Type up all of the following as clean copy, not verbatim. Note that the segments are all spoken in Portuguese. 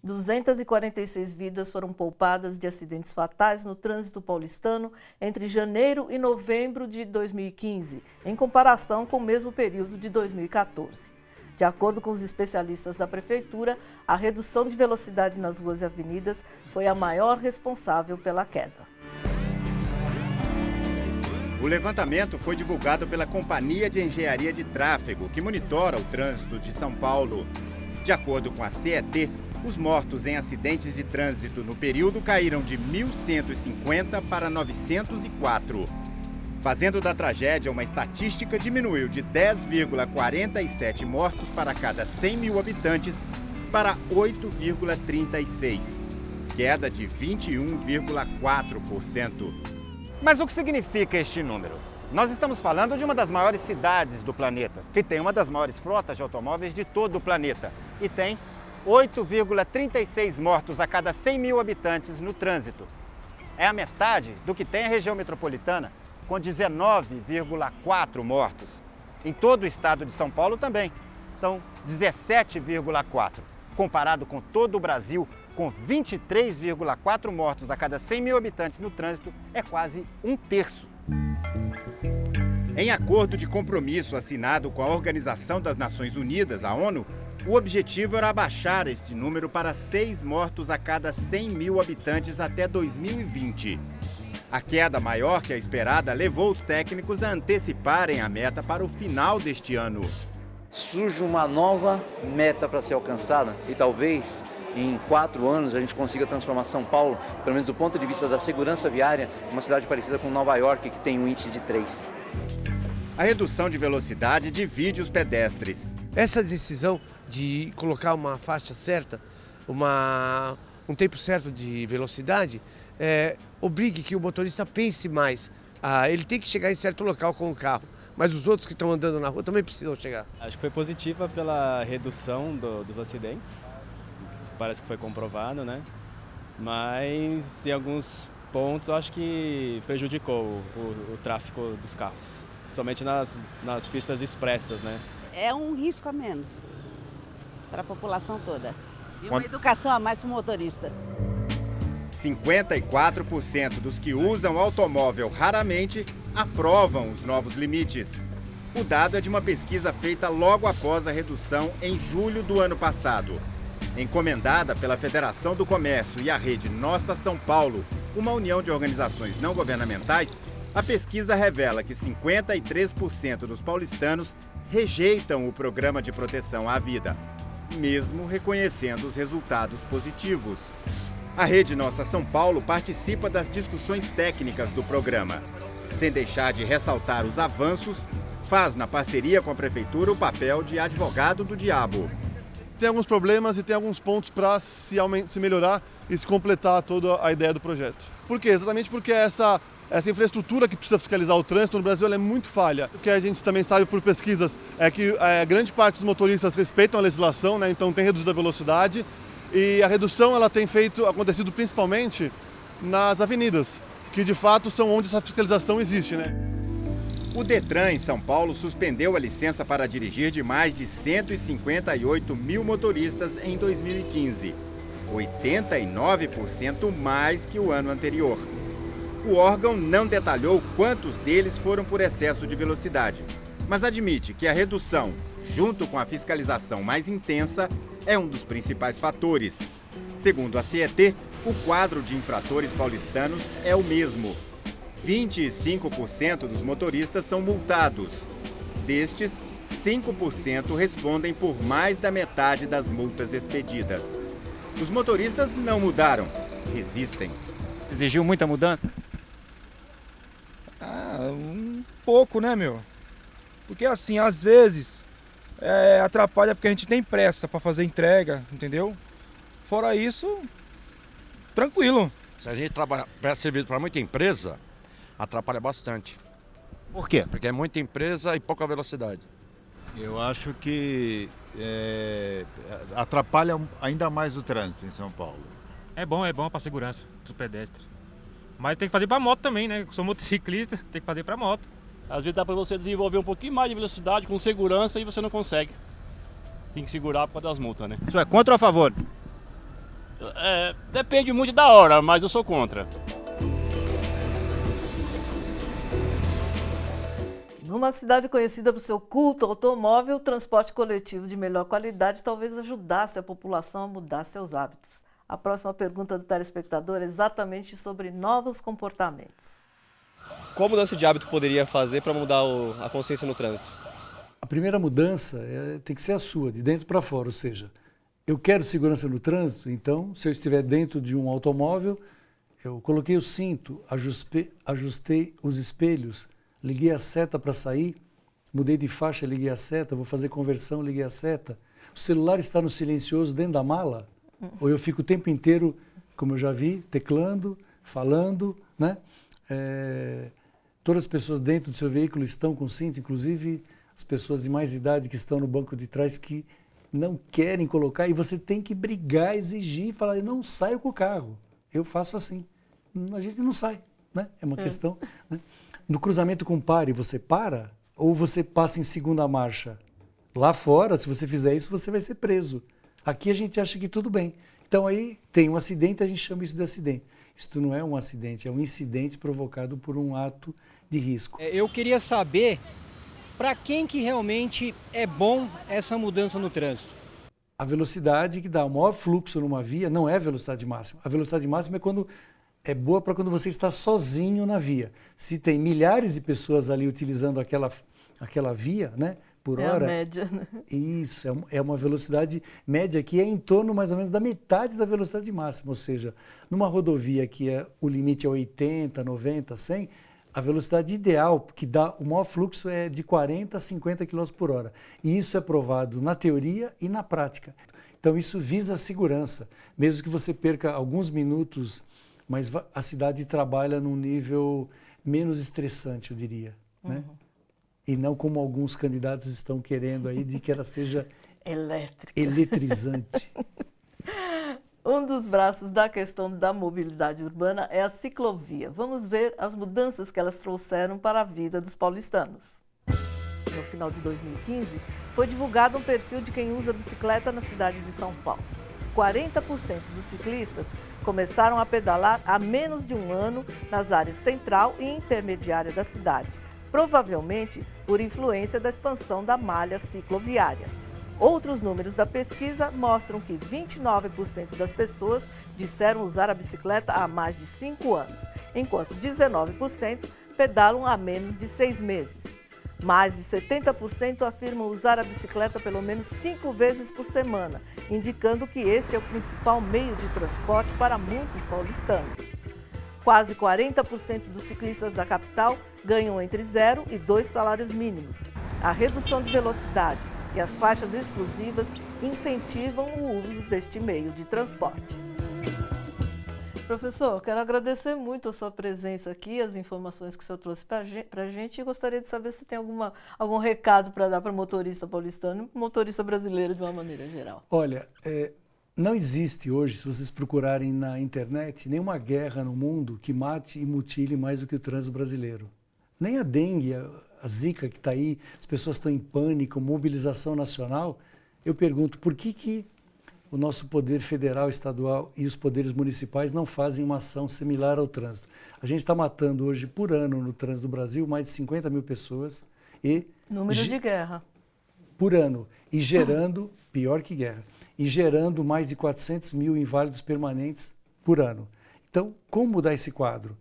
246 vidas foram poupadas de acidentes fatais no trânsito paulistano entre janeiro e novembro de 2015, em comparação com o mesmo período de 2014. De acordo com os especialistas da Prefeitura, a redução de velocidade nas ruas e avenidas foi a maior responsável pela queda. O levantamento foi divulgado pela Companhia de Engenharia de Tráfego, que monitora o trânsito de São Paulo. De acordo com a CET, os mortos em acidentes de trânsito no período caíram de 1.150 para 904. Fazendo da tragédia uma estatística, diminuiu de 10,47 mortos para cada 100 mil habitantes para 8,36, queda de 21,4%. Mas o que significa este número? Nós estamos falando de uma das maiores cidades do planeta, que tem uma das maiores frotas de automóveis de todo o planeta e tem 8,36 mortos a cada 100 mil habitantes no trânsito. É a metade do que tem a região metropolitana, com 19,4 mortos. Em todo o estado de São Paulo também, são 17,4. Comparado com todo o Brasil, com 23,4 mortos a cada 100 mil habitantes no trânsito, é quase um terço. Em acordo de compromisso assinado com a Organização das Nações Unidas, a ONU, o objetivo era abaixar este número para 6 mortos a cada 100 mil habitantes até 2020. A queda maior que a esperada levou os técnicos a anteciparem a meta para o final deste ano. Surge uma nova meta para ser alcançada e talvez em 4 anos a gente consiga transformar São Paulo, pelo menos do ponto de vista da segurança viária, em uma cidade parecida com Nova York, que tem um índice de 3. A redução de velocidade divide os pedestres. Essa decisão de colocar uma faixa certa, um tempo certo de velocidade, obrigue que o motorista pense mais. Ele tem que chegar em certo local com o carro, mas os outros que estão andando na rua também precisam chegar. Acho que foi positiva pela redução dos acidentes, parece que foi comprovado, né? Mas em alguns pontos acho que prejudicou o tráfego dos carros, somente nas pistas expressas, né? É um risco a menos para a população toda e uma educação a mais para o motorista. 54% dos que usam automóvel raramente aprovam os novos limites. O dado é de uma pesquisa feita logo após a redução em julho do ano passado. Encomendada pela Federação do Comércio e a rede Nossa São Paulo, uma união de organizações não governamentais, a pesquisa revela que 53% dos paulistanos rejeitam o programa de proteção à vida, mesmo reconhecendo os resultados positivos. A rede Nossa São Paulo participa das discussões técnicas do programa. Sem deixar de ressaltar os avanços, faz na parceria com a Prefeitura o papel de advogado do diabo. Tem alguns problemas e tem alguns pontos para se melhorar e se completar toda a ideia do projeto. Por quê? Exatamente porque essa infraestrutura que precisa fiscalizar o trânsito no Brasil ela é muito falha. O que a gente também sabe por pesquisas é que grande parte dos motoristas respeitam a legislação, né? Então tem reduzido a velocidade e a redução ela tem acontecido principalmente nas avenidas, que de fato são onde essa fiscalização existe, né? O Detran em São Paulo suspendeu a licença para dirigir de mais de 158 mil motoristas em 2015, 89% mais que o ano anterior. O órgão não detalhou quantos deles foram por excesso de velocidade, mas admite que a redução, junto com a fiscalização mais intensa, é um dos principais fatores. Segundo a CET, o quadro de infratores paulistanos é o mesmo. 25% dos motoristas são multados. Destes, 5% respondem por mais da metade das multas expedidas. Os motoristas não mudaram, resistem. Exigiu muita mudança? Um pouco, né, meu? Porque assim, às vezes, atrapalha porque a gente tem pressa para fazer entrega, entendeu? Fora isso, tranquilo. Se a gente presta serviço para muita empresa, atrapalha bastante. Por quê? Porque é muita empresa e pouca velocidade. Eu acho que atrapalha ainda mais o trânsito em São Paulo. É bom para a segurança dos pedestres. Mas tem que fazer para moto também, né? Eu sou motociclista, tem que fazer para moto. Às vezes dá para você desenvolver um pouquinho mais de velocidade com segurança e você não consegue. Tem que segurar por causa das multas, né? Isso é contra ou a favor? Depende muito da hora, mas eu sou contra. Numa cidade conhecida por seu culto ao automóvel, o transporte coletivo de melhor qualidade talvez ajudasse a população a mudar seus hábitos. A próxima pergunta do telespectador é exatamente sobre novos comportamentos. Qual mudança de hábito poderia fazer para mudar a consciência no trânsito? A primeira mudança tem que ser a sua, de dentro para fora, ou seja, eu quero segurança no trânsito, então, se eu estiver dentro de um automóvel, eu coloquei o cinto, ajustei os espelhos, liguei a seta para sair, mudei de faixa, liguei a seta, vou fazer conversão, liguei a seta. O celular está no silencioso dentro da mala, ou eu fico o tempo inteiro, como eu já vi, teclando, falando, né? Todas as pessoas dentro do seu veículo estão com cinto, inclusive as pessoas de mais idade que estão no banco de trás que não querem colocar, e você tem que brigar, exigir, falar, eu não saio com o carro, eu faço assim. A gente não sai, né? É uma questão, né? No cruzamento com pare, você para ou você passa em segunda marcha? Lá fora, se você fizer isso, você vai ser preso. Aqui a gente acha que tudo bem. Então aí tem um acidente, a gente chama isso de acidente. Isso não é um acidente, é um incidente provocado por um ato de risco. Eu queria saber para quem que realmente é bom essa mudança no trânsito. A velocidade que dá o maior fluxo numa via não é a velocidade máxima. A velocidade máxima é boa para quando você está sozinho na via. Se tem milhares de pessoas ali utilizando aquela via, né, por hora... É a média, né? Isso, é uma velocidade média que é em torno mais ou menos da metade da velocidade máxima. Ou seja, numa rodovia que o limite é 80, 90, 100, a velocidade ideal que dá o maior fluxo é de 40 a 50 km por hora. E isso é provado na teoria e na prática. Então isso visa a segurança, mesmo que você perca alguns minutos, mas a cidade trabalha num nível menos estressante, eu diria, né? E não como alguns candidatos estão querendo aí, de que ela seja eletrizante. Um dos braços da questão da mobilidade urbana é a ciclovia. Vamos ver as mudanças que elas trouxeram para a vida dos paulistanos. No final de 2015, foi divulgado um perfil de quem usa bicicleta na cidade de São Paulo. 40% dos ciclistas começaram a pedalar há menos de um ano nas áreas central e intermediária da cidade, provavelmente por influência da expansão da malha cicloviária. Outros números da pesquisa mostram que 29% das pessoas disseram usar a bicicleta há mais de 5 anos, enquanto 19% pedalam há menos de 6 meses. Mais de 70% afirmam usar a bicicleta pelo menos 5 vezes por semana, indicando que este é o principal meio de transporte para muitos paulistanos. Quase 40% dos ciclistas da capital ganham entre 0 e 2 salários mínimos. A redução de velocidade e as faixas exclusivas incentivam o uso deste meio de transporte. Professor, quero agradecer muito a sua presença aqui, as informações que o senhor trouxe para a gente, e gostaria de saber se tem algum recado para dar para o motorista paulistano e motorista brasileiro de uma maneira geral. Olha, não existe hoje, se vocês procurarem na internet, nenhuma guerra no mundo que mate e mutile mais do que o trânsito brasileiro. Nem a dengue, a zika que está aí, as pessoas estão em pânico, mobilização nacional. Eu pergunto, por que o nosso poder federal, estadual e os poderes municipais não fazem uma ação similar ao trânsito? A gente está matando hoje, por ano, no trânsito do Brasil, mais de 50 mil pessoas. Número de guerra. Por ano. E gerando, pior que guerra, e gerando mais de 400 mil inválidos permanentes por ano. Então, como mudar esse quadro?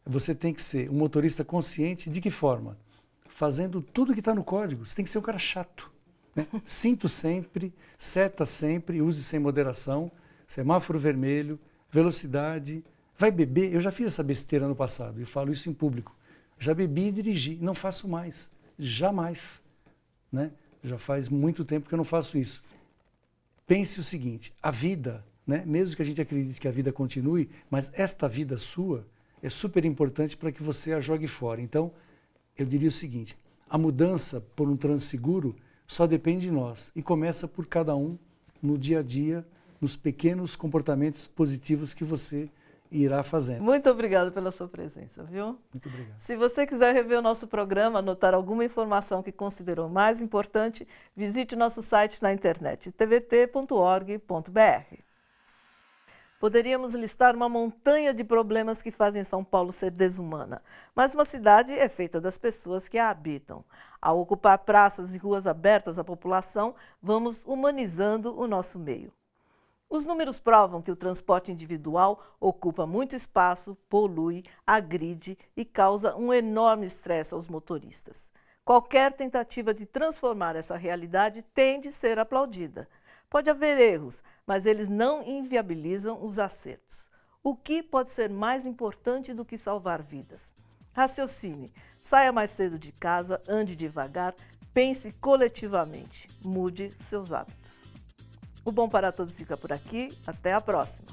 Você tem que ser um motorista consciente. De que forma? Fazendo tudo que está no código. Você tem que ser um cara chato, né? Cinto sempre, seta sempre, use sem moderação, semáforo vermelho, velocidade. Vai beber? Eu já fiz essa besteira no passado, eu falo isso em público. Já bebi e dirigi, não faço mais, jamais, né? Já faz muito tempo que eu não faço isso. Pense o seguinte, a vida, né? Mesmo que a gente acredite que a vida continue, mas esta vida sua é super importante para que você a jogue fora. Então, eu diria o seguinte, a mudança por um trânsito seguro só depende de nós e começa por cada um no dia a dia, nos pequenos comportamentos positivos que você irá fazendo. Muito obrigada pela sua presença, viu? Muito obrigado. Se você quiser rever o nosso programa, anotar alguma informação que considerou mais importante, visite o nosso site na internet, tvt.org.br. Poderíamos listar uma montanha de problemas que fazem São Paulo ser desumana, mas uma cidade é feita das pessoas que a habitam. Ao ocupar praças e ruas abertas à população, vamos humanizando o nosso meio. Os números provam que o transporte individual ocupa muito espaço, polui, agride e causa um enorme estresse aos motoristas. Qualquer tentativa de transformar essa realidade tem de ser aplaudida. Pode haver erros, mas eles não inviabilizam os acertos. O que pode ser mais importante do que salvar vidas? Raciocine, saia mais cedo de casa, ande devagar, pense coletivamente, mude seus hábitos. O Bom para Todos fica por aqui, até a próxima!